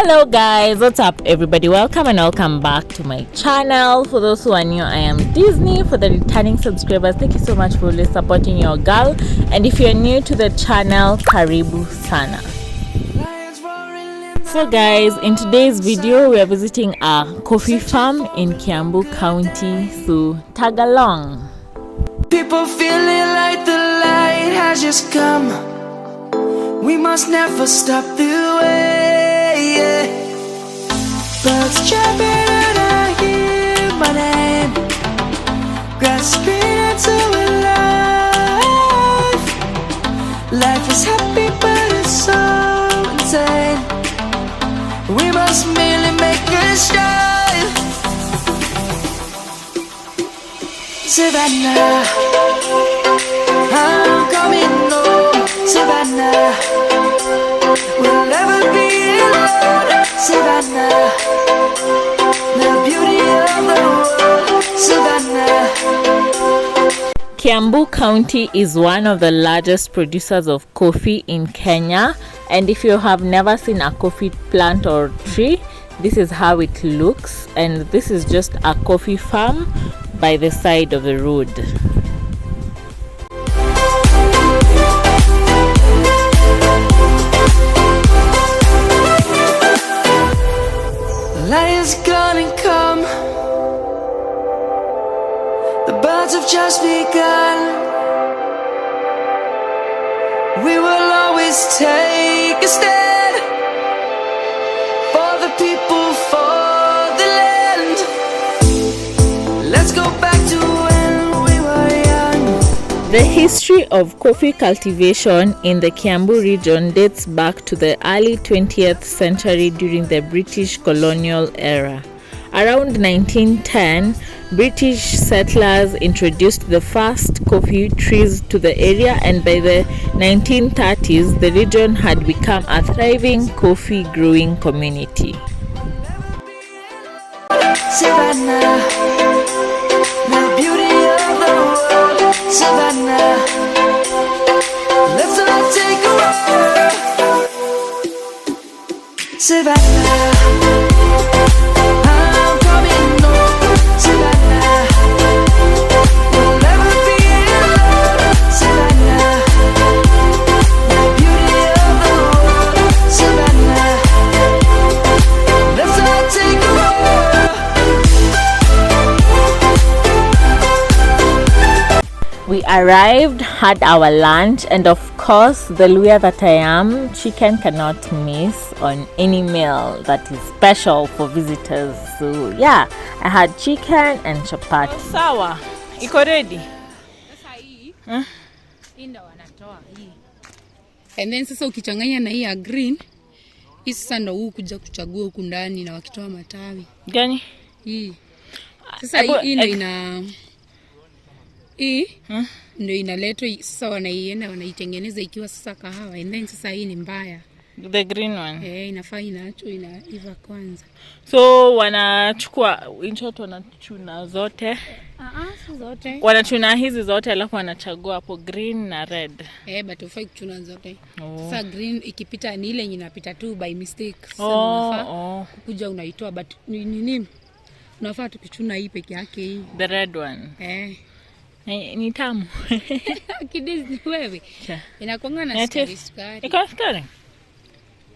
Hello guys, what's up everybody? Welcome and welcome back to my channel. For those who are new, I am Disney. For the returning subscribers, thank you so much for always supporting your girl. And if you're new to the channel, karibu sana. So guys, in today's video we are visiting a coffee farm in Kiambu County, so tag along. People feeling like the light has just come. We must never stop the way, yeah. Birds chirping and I hear my name, grasping into a life. Life is happy but it's so insane. We must merely make a start. Savannah, I'm coming home. Savannah, we'll never be alone. Savannah, the beauty of the world. Savannah. Kiambu County is one of the largest producers of coffee in Kenya, and if you have never seen a coffee plant or tree, this is how it looks. And this is just a coffee farm by the side of the road. Light is gonna come. The birds have just begun. We will always take a stand for the people, for the land. Let's go back to when we were young. The history of coffee cultivation in the Kiambu region dates back to the early 20th century during the British colonial era. Around 1910, British settlers introduced the first coffee trees to the area, and by the 1930s, the region had become a thriving coffee growing community. Savannah, the beauty of the world. Savannah, let's all take a walk. Savannah, I'm coming home. Savannah, we'll never be alone. Savannah, the beauty of the world. Savannah, let's all take a walk. We arrived, had our lunch, and of course, the Luya that I am, chicken cannot miss on any meal that is special for visitors. So yeah, I had chicken and chapati. Sawa, iko ready? Sasa hii ndio wanatoa hii. And then sasa ukichanganya na hii ya green, hii sasa ndio huu kuja kuchagua huku ndani na wakitoa matawi. Gani? Hii. Sasa hii ndio ina ndio inaletwa sasa, wanaienda wanaitengeneza ikiwa sasa kahawa. And then sasa hii ni mbaya. The green one. Inafaa inaachwa inaiva kwanza. So wanachukua inshot, wanachuna zote. Zote. Wanachuna hizi zote alafu wanachagua hapo green na red. But ufai kuchuna zote. Sasa green ikipita ni ile inapita tu by mistake. Sasa unafaa kukuja unaitoa, but nini? Unafaa tukichuna hii peke yake hii. The red one. Ni tamu. Kidizi wewe. Inakuanga na sukari. Iko na sukari?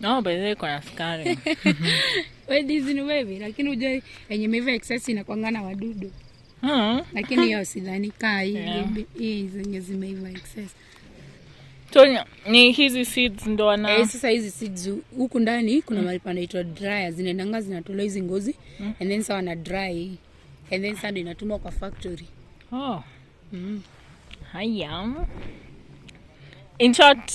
No, bado iko na sukari. Wewe Disney wewe, lakini unajua yenye imeiva excess inakuanga na wadudu. Lakini hiyo sidhani hii zenye zimeiva excess. So ni hizi seeds ndo wana sasa hizi seeds huku ndani kuna mahali panaitwa dryer, zinaendanga zinatolewa hizi ngozi and then sawa na dry, and then sasa inatumwa kwa factory. Haya. In short,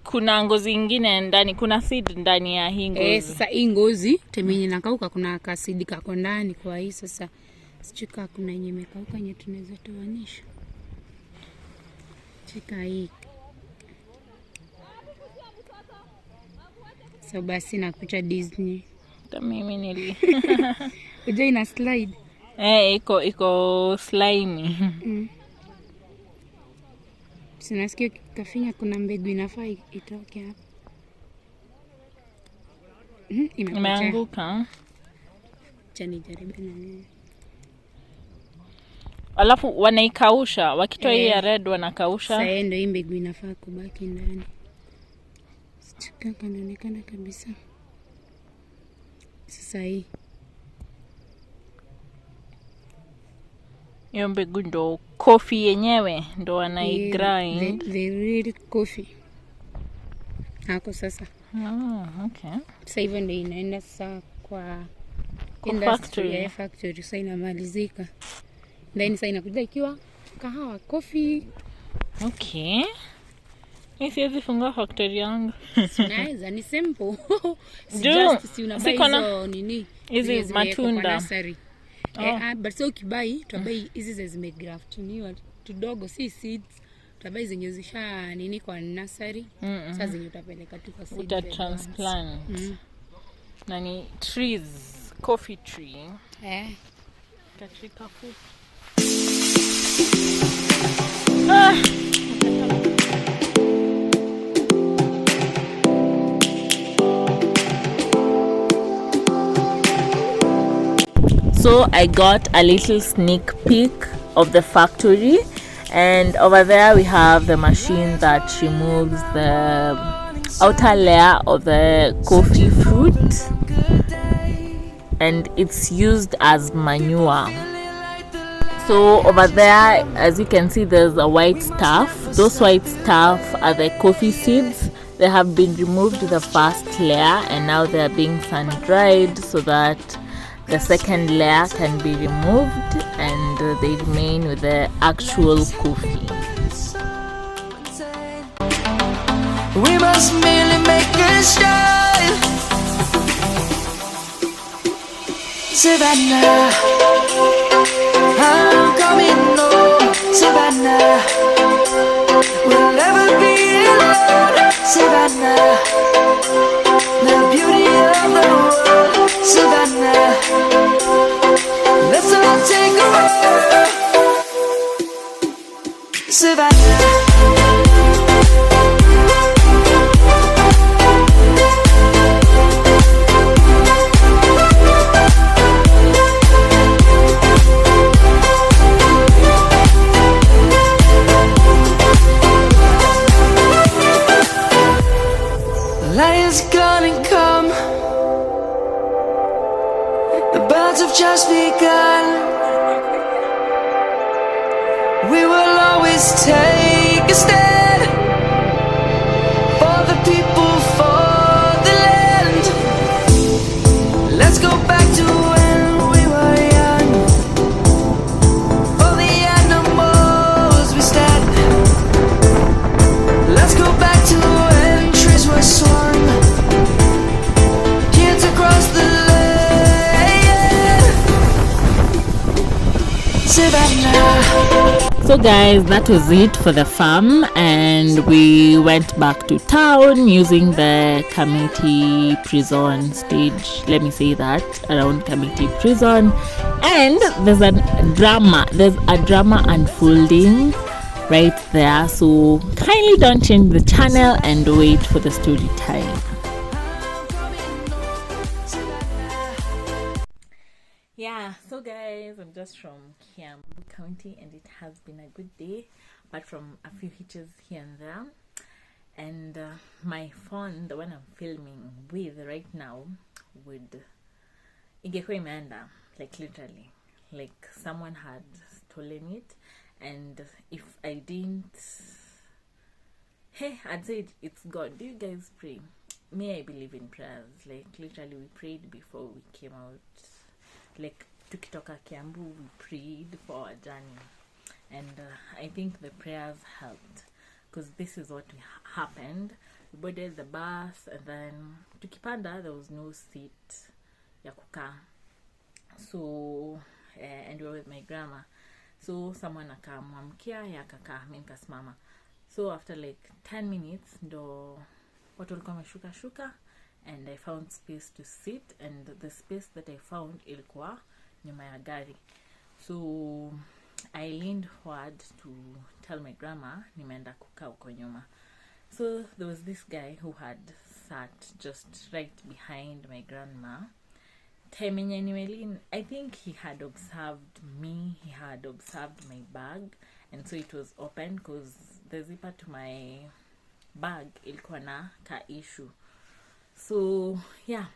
kuna ngozi nyingine ndani, kuna seed ndani ya hii ngozi. Sasa hii ngozi temenye nakauka, kuna kasidi kako ndani, kwa hii sasa sichika kuna yenye imekauka yenye tunaweza toanisha. Chika hii. So basi nakucha Disney. Kama mimi nili. Uje ina slide. Iko slimy. Sinasikia kafinya kuna mbegu inafaa itoke hapa. Imeanguka. Chani jaribu na nini. Alafu wanaikausha, wakitoa hii ya red wanakausha. Sasa ndio hii mbegu inafaa kubaki ndani. Stika kanaonekana kabisa. Sasa hii. Hiyo mbegu ndo coffee yenyewe ndo wanai-grind. The real coffee. Hako sasa. Okay. Sasa hivyo ndio inaenda sasa kwa factory. Factory sasa inamalizika. Then sasa inakuja ikiwa kahawa, coffee. Okay. Mimi siwezi funga factory yangu. Naweza, ni simple. Si unabai hizo nini? Hizi matunda. But so ukibai, utabai hizi zimegraftuniwa tudogo, si seeds. Utabai zenye zisha nini kwa nursery. Sasa zenye utapeleka tu kwa seed. Uta transplant. Na ni trees, coffee tree. Katika fupi. So I got a little sneak peek of the factory, and over there we have the machine that removes the outer layer of the coffee fruit, and it's used as manure. So over there, as you can see, there's a white stuff. Those white stuff are the coffee seeds. They have been removed the first layer and now they are being sun dried so that the second layer can be removed and they remain with the actual coffee. We must merely make a start. Savannah, I'm coming home. Savannah, we'll never be alone. Savannah, the beauty of the world. Savannah, let's all take a walk. Savannah. Lion's gonna come. The birds have just begun. We will always take a stand for the people, for the land. Let's go back to when we were young. For the animals we stand. Let's go back to when trees were swung. Kids across the land. Savannah. So guys, that was it for the farm, and we went back to town using the Kamiti prison stage, let me say that, around Kamiti prison, and there's a drama unfolding right there, so kindly don't change the channel and wait for the story time. Yeah, so guys, I'm just from Kiambu County and it has been a good day, apart from a few hitches here and there. And my phone, the one I'm filming with right now, would ingekuwa imeenda, like literally, like someone had stolen it. And if I didn't, hey, I'd say it's God. Do you guys pray? Me, I believe in prayers. Like literally, we prayed before we came out. Like tukitoka Kiambu, we prayed for our journey, and I think the prayers helped, because this is what happened. We boarded the bus, and then tukipanda, there was no seat ya kukaa, so and we were with my grandma, so someone akamwamkia yakakaa, mimi nikasimama. So after like 10 minutes ndo watu walikuwa wameshuka, and I found space to sit, and the space that I found ilikuwa nyuma ya gari. So I leaned forward to tell my grandma nimeenda kukaa huko nyuma. So there was this guy who had sat just right behind my grandma. Time yenye nimelin, I think he had observed me, he had observed my bag, and so it was open because the zipper to my bag ilikuwa na ka issue. So yeah,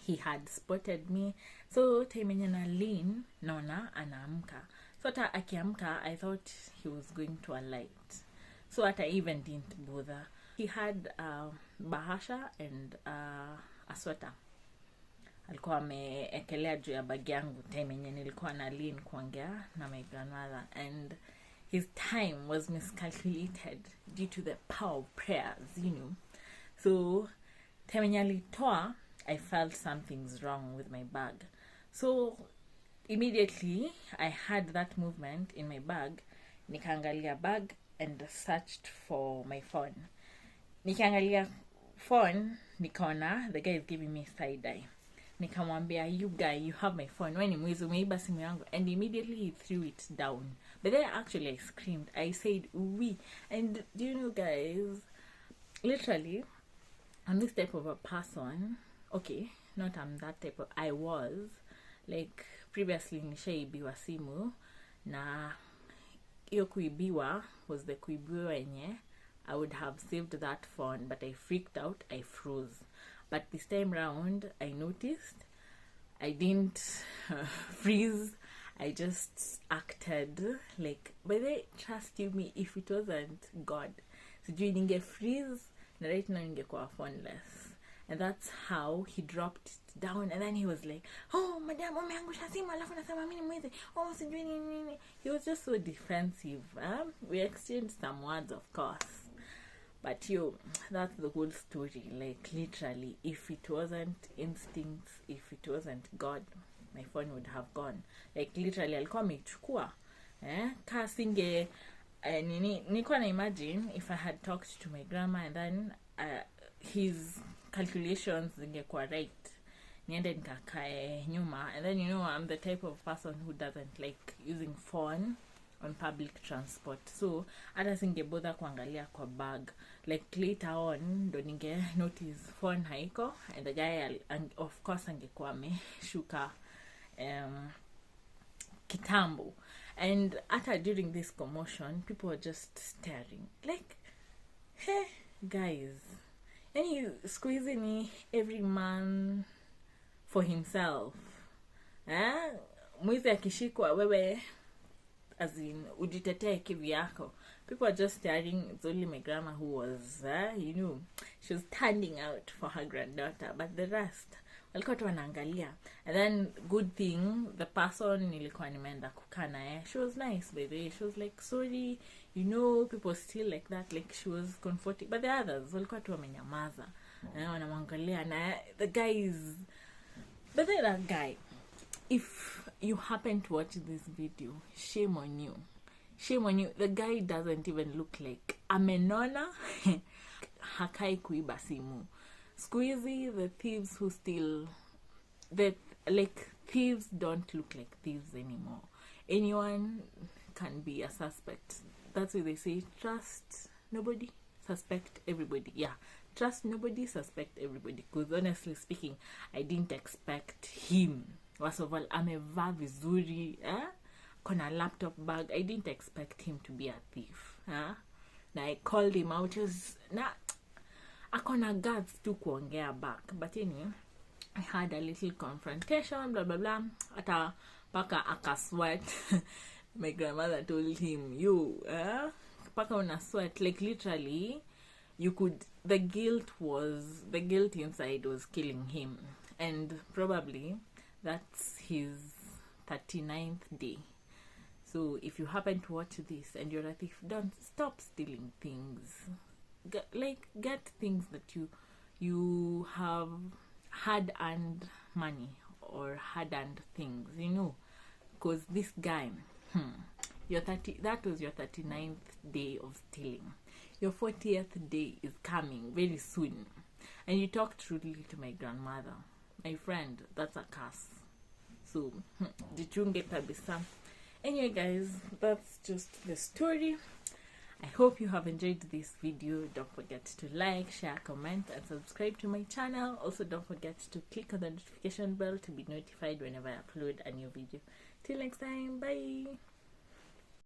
he had spotted me. So time yenye na lean, naona anaamka. So hata akiamka, I thought he was going to alight. So hata even didn't bother. He had bahasha and a sweater. Alikuwa ameekelea juu ya bag yangu time yenye nilikuwa na lean kuongea na my grandmother, and his time was miscalculated due to the power of prayers, you know. So time yenye alitoa, I felt something's wrong with my bag. So immediately I had that movement in my bag. Nikaangalia bag and searched for my phone. Nikaangalia phone, nikaona the guy is giving me side eye. Nikamwambia, you guy, you have my phone. When he mwizi umeiba simu yangu, and immediately he threw it down. But then actually I screamed. I said, we. And do you know, guys, literally, I'm this type of a person. Okay, not I'm that type of, I was. Like, previously nishaibiwa simu, na iyo kuibiwa was the kuibiwa yenye I would have saved that phone, but I freaked out, I froze. But this time round, I noticed I didn't freeze. I just acted like, but they trust you me, if it wasn't God. So ninge freeze, na right now ningekuwa phoneless. And that's how he dropped it down. And then he was like, oh, madam, umeangusha simu alafu nasema mimi ni mwizi. Oh, sijui nini. He was just so defensive. We exchanged some words, of course. But that's the whole story. Like, literally, if it wasn't instincts, if it wasn't God, my phone would have gone. Like, literally, alikuwa amechukua. Ka singe, nilikuwa na imagine if I had talked to my grandma and then his calculations zingekuwa right. Niende nikakae nyuma. And then, I'm the type of person who doesn't like using phone on public transport. So hata singebother kuangalia kwa bag. Like later on ndo ninge notice phone haiko, and the guy of course angekuwa ameshuka Kiambu. And hata during this commotion, people were just staring like, hey guys, any squeezing every man for himself. Mwizi akishikwa wewe, as in ujitetee kivyako. People are just staring. It's only my grandma who was she was standing out for her granddaughter, but the rest walikuwa tu wanaangalia. And then good thing, the person nilikuwa nimeenda kukaa naye, she was nice by the way. She was like, sorry, people still like that. Like, she was comforting. But the others walikuwa tu wamenyamaza, wanamwangalia. Na the guys, but then that guy, if you happen to watch this video, shame on you. Shame on you. The guy doesn't even look like amenona. Hakai kuiba simu. Squeezy, the thieves who steal, thieves don't look like thieves anymore. Anyone can be a suspect. That's why they say trust nobody, suspect everybody. Yeah, trust nobody, suspect everybody. Because honestly speaking, I didn't expect him. First of all, amevaa vizuri, kona laptop bag. I didn't expect him to be a thief. Na I called him out. Akona guards tu kuongea back. But anyway, I had a little confrontation, blah blah blah. Ata paka akasweat. My grandmother told him, paka una sweat. Like, literally, the guilt inside was killing him. And probably that's his 39th day. So if you happen to watch this and you're a thief, don't stop stealing things. Get things that you have hard-earned money or hard-earned things, because this guy, that was your 39th day of stealing. Your 40th day is coming very soon, and you talked rudely to my grandmother. My friend, that's a curse. So, jichunge kabisa. Anyway, guys, that's just the story. I hope you have enjoyed this video. Don't forget to like, share, comment, and subscribe to my channel. Also, don't forget to click on the notification bell to be notified whenever I upload a new video. Till next time, bye.